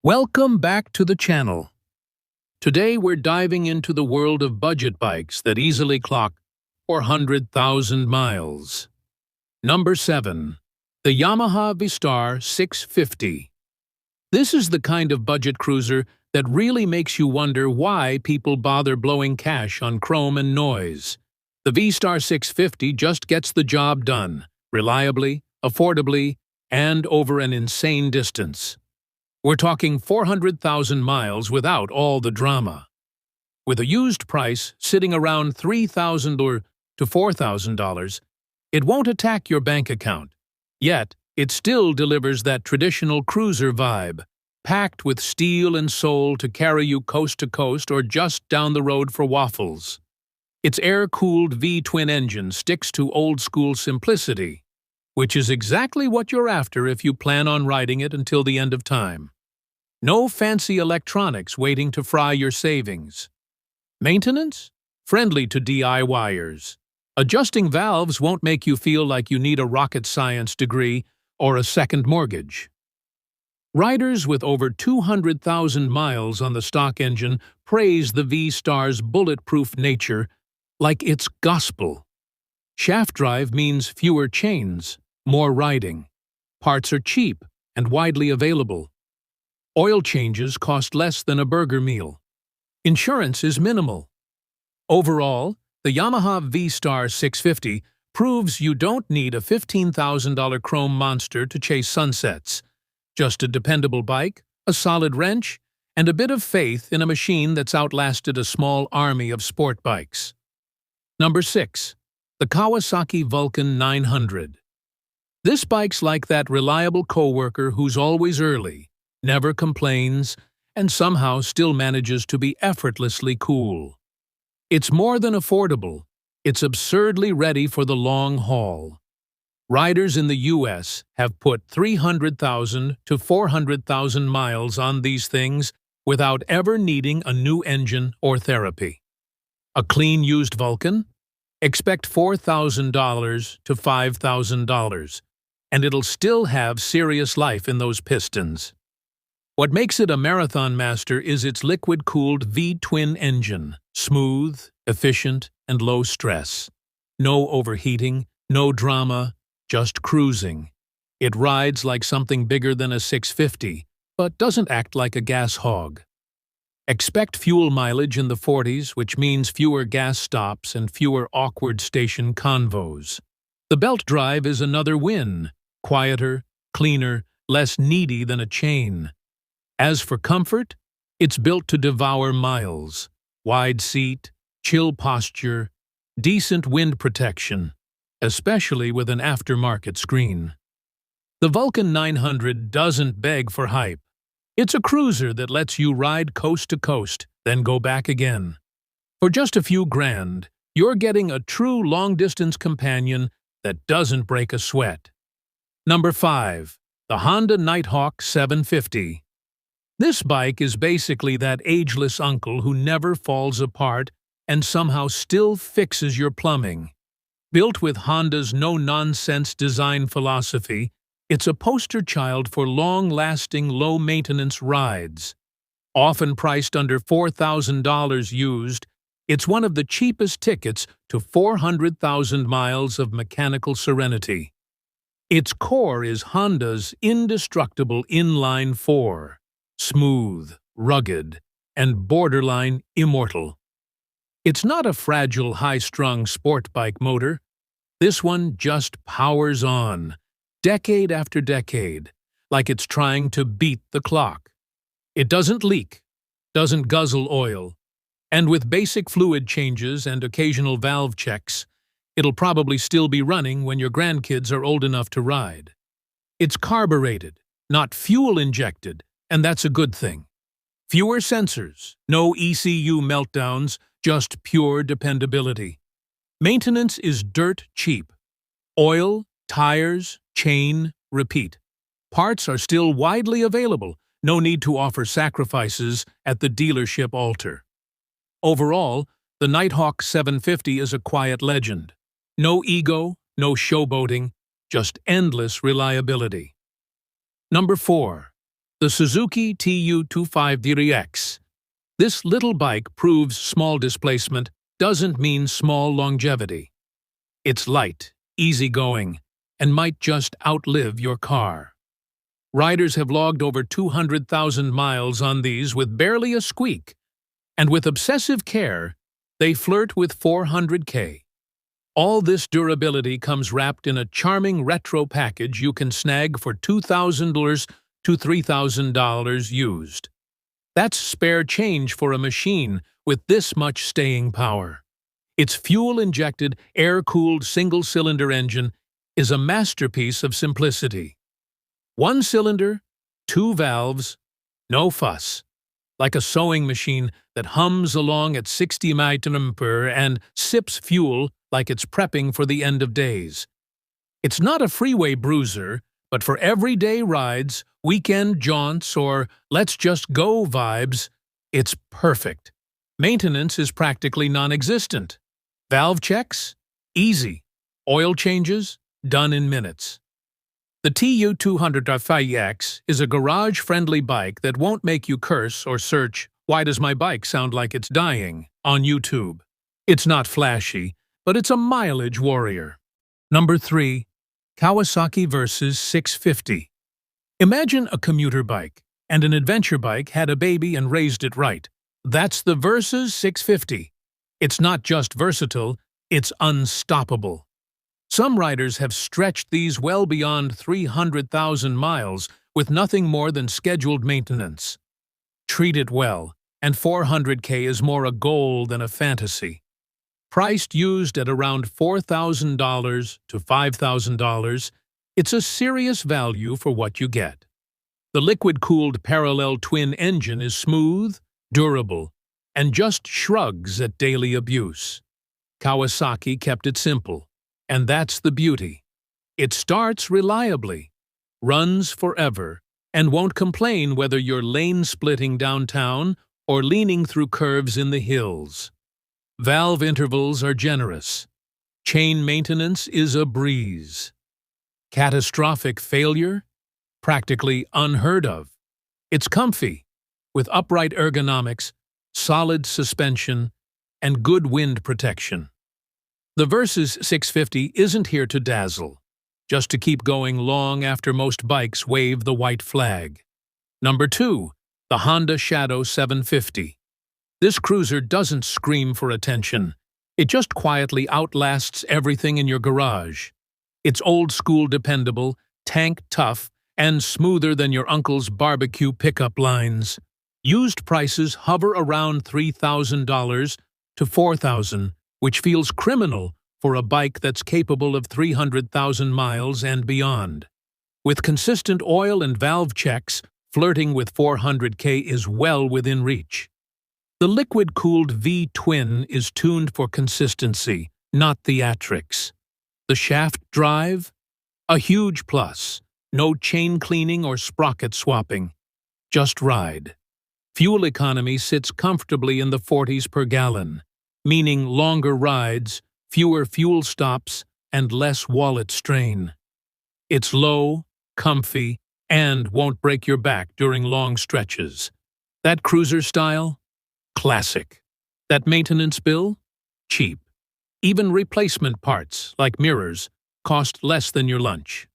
Welcome back to the channel. Today we're diving into the world of budget bikes that easily clock 400,000 miles. Number 7. The Yamaha V Star 650. This is the kind of budget cruiser that really makes you wonder why people bother blowing cash on chrome and noise. The V Star 650 just gets the job done, reliably, affordably, and over an insane distance. We're talking 400,000 miles without all the drama. With a used price sitting around $3,000 to $4,000, it won't attack your bank account. Yet, it still delivers that traditional cruiser vibe, packed with steel and soul to carry you coast to coast or just down the road for waffles. Its air-cooled V-twin engine sticks to old-school simplicity, which is exactly what you're after if you plan on riding it until the end of time. No fancy electronics waiting to fry your savings. Maintenance? Friendly to DIYers. Adjusting valves won't make you feel like you need a rocket science degree or a second mortgage. Riders with over 200,000 miles on the stock engine praise the V Star's bulletproof nature like it's gospel. Shaft drive means fewer chains, more riding. Parts are cheap and widely available. Oil changes cost less than a burger meal. Insurance is minimal. Overall, the Yamaha V Star 650 proves you don't need a $15,000 chrome monster to chase sunsets. Just a dependable bike, a solid wrench, and a bit of faith in a machine that's outlasted a small army of sport bikes. Number 6. The Kawasaki Vulcan 900. This bike's like that reliable coworker who's always early, never complains, and somehow still manages to be effortlessly cool. It's more than affordable, it's absurdly ready for the long haul. Riders in the US have put 300,000 to 400,000 miles on these things without ever needing a new engine or therapy. A clean used Vulcan? Expect $4,000 to $5,000, and it'll still have serious life in those pistons. What makes it a marathon master is its liquid-cooled V-twin engine, smooth, efficient, and low stress. No overheating, no drama, just cruising. It rides like something bigger than a 650, but doesn't act like a gas hog. Expect fuel mileage in the 40s, which means fewer gas stops and fewer awkward station convos. The belt drive is another win. Quieter, cleaner, less needy than a chain. As for comfort, it's built to devour miles. Wide seat, chill posture, decent wind protection, especially with an aftermarket screen. The Vulcan 900 doesn't beg for hype. It's a cruiser that lets you ride coast to coast, then go back again. For just a few grand, you're getting a true long-distance companion that doesn't break a sweat. Number 5. The Honda Nighthawk 750. This bike is basically that ageless uncle who never falls apart and somehow still fixes your plumbing. Built with Honda's no-nonsense design philosophy, it's a poster child for long-lasting, low-maintenance rides. Often priced under $4,000 used, it's one of the cheapest tickets to 400,000 miles of mechanical serenity. Its core is Honda's indestructible inline-4, smooth, rugged, and borderline immortal. It's not a fragile, high-strung sport bike motor. This one just powers on, decade after decade, like it's trying to beat the clock. It doesn't leak, doesn't guzzle oil, and with basic fluid changes and occasional valve checks, it'll probably still be running when your grandkids are old enough to ride. It's carbureted, not fuel-injected, and that's a good thing. Fewer sensors, no ECU meltdowns, just pure dependability. Maintenance is dirt cheap. Oil, tires, chain, repeat. Parts are still widely available, no need to offer sacrifices at the dealership altar. Overall, the Nighthawk 750 is a quiet legend. No ego, no showboating, just endless reliability. Number 4. The Suzuki TU25DX. This little bike proves small displacement doesn't mean small longevity. It's light, easygoing, and might just outlive your car. Riders have logged over 200,000 miles on these with barely a squeak, and with obsessive care, they flirt with 400K. All this durability comes wrapped in a charming retro package you can snag for $2,000 to $3,000 used. That's spare change for a machine with this much staying power. Its fuel-injected, air-cooled single-cylinder engine is a masterpiece of simplicity. One cylinder, two valves, no fuss. Like a sewing machine that hums along at 60 mph and sips fuel like it's prepping for the end of days. It's not a freeway bruiser, but for everyday rides, weekend jaunts, or let's just go vibes, it's perfect. Maintenance is practically non-existent. Valve checks? Easy. Oil changes? Done in minutes. The TU200X is a garage-friendly bike that won't make you curse or search, "Why does my bike sound like it's dying?" on YouTube. It's not flashy, but it's a mileage warrior. Number 3. Kawasaki Versys 650. Imagine a commuter bike, and an adventure bike had a baby and raised it right. That's the Versys 650. It's not just versatile, it's unstoppable. Some riders have stretched these well beyond 300,000 miles with nothing more than scheduled maintenance. Treat it well, and 400K is more a goal than a fantasy. Priced used at around $4,000 to $5,000, it's a serious value for what you get. The liquid-cooled parallel twin engine is smooth, durable, and just shrugs at daily abuse. Kawasaki kept it simple. And that's the beauty. It starts reliably, runs forever, and won't complain whether you're lane-splitting downtown or leaning through curves in the hills. Valve intervals are generous. Chain maintenance is a breeze. Catastrophic failure? Practically unheard of. It's comfy, with upright ergonomics, solid suspension, and good wind protection. The Versys 650 isn't here to dazzle, just to keep going long after most bikes wave the white flag. Number 2. The Honda Shadow 750. This cruiser doesn't scream for attention. It just quietly outlasts everything in your garage. It's old-school dependable, tank-tough, and smoother than your uncle's barbecue pickup lines. Used prices hover around $3,000 to $4,000, which feels criminal for a bike that's capable of 300,000 miles and beyond. With consistent oil and valve checks, flirting with 400K is well within reach. The liquid-cooled V-twin is tuned for consistency, not theatrics. The shaft drive? A huge plus. No chain cleaning or sprocket swapping. Just ride. Fuel economy sits comfortably in the 40s per gallon, meaning longer rides, fewer fuel stops, and less wallet strain. It's low, comfy, and won't break your back during long stretches. That cruiser style? Classic. That maintenance bill? Cheap. Even replacement parts, like mirrors, cost less than your lunch.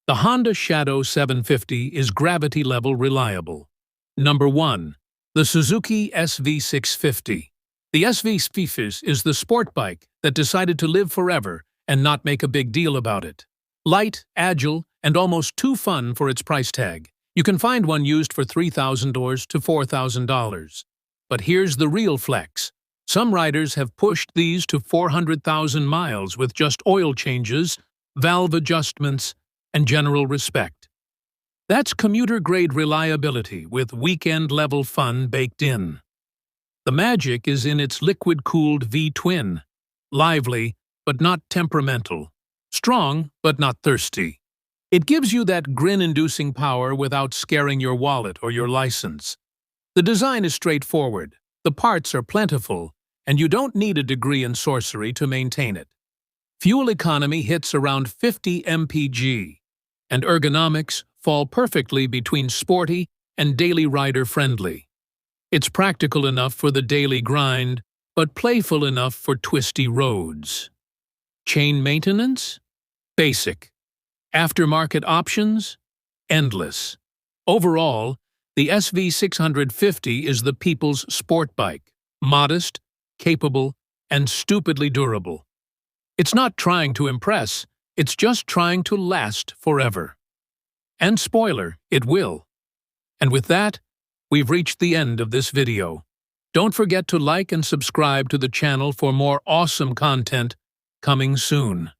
The Honda Shadow 750 is gravity-level reliable. Number 1. The Suzuki SV650. The SV650 is the sport bike that decided to live forever and not make a big deal about it. Light, agile, and almost too fun for its price tag. You can find one used for $3,000 to $4,000. But here's the real flex. Some riders have pushed these to 400,000 miles with just oil changes, valve adjustments, and general respect. That's commuter-grade reliability with weekend-level fun baked in. The magic is in its liquid-cooled V-twin. Lively, but not temperamental. Strong, but not thirsty. It gives you that grin-inducing power without scaring your wallet or your license. The design is straightforward, the parts are plentiful, and you don't need a degree in sorcery to maintain it. Fuel economy hits around 50 mpg, and ergonomics fall perfectly between sporty and daily rider friendly. It's practical enough for the daily grind, but playful enough for twisty roads. Chain maintenance? Basic. Aftermarket options? Endless. Overall, the SV650 is the people's sport bike. Modest, capable, and stupidly durable. It's not trying to impress, it's just trying to last forever. And spoiler, it will. And with that, we've reached the end of this video. Don't forget to like and subscribe to the channel for more awesome content coming soon.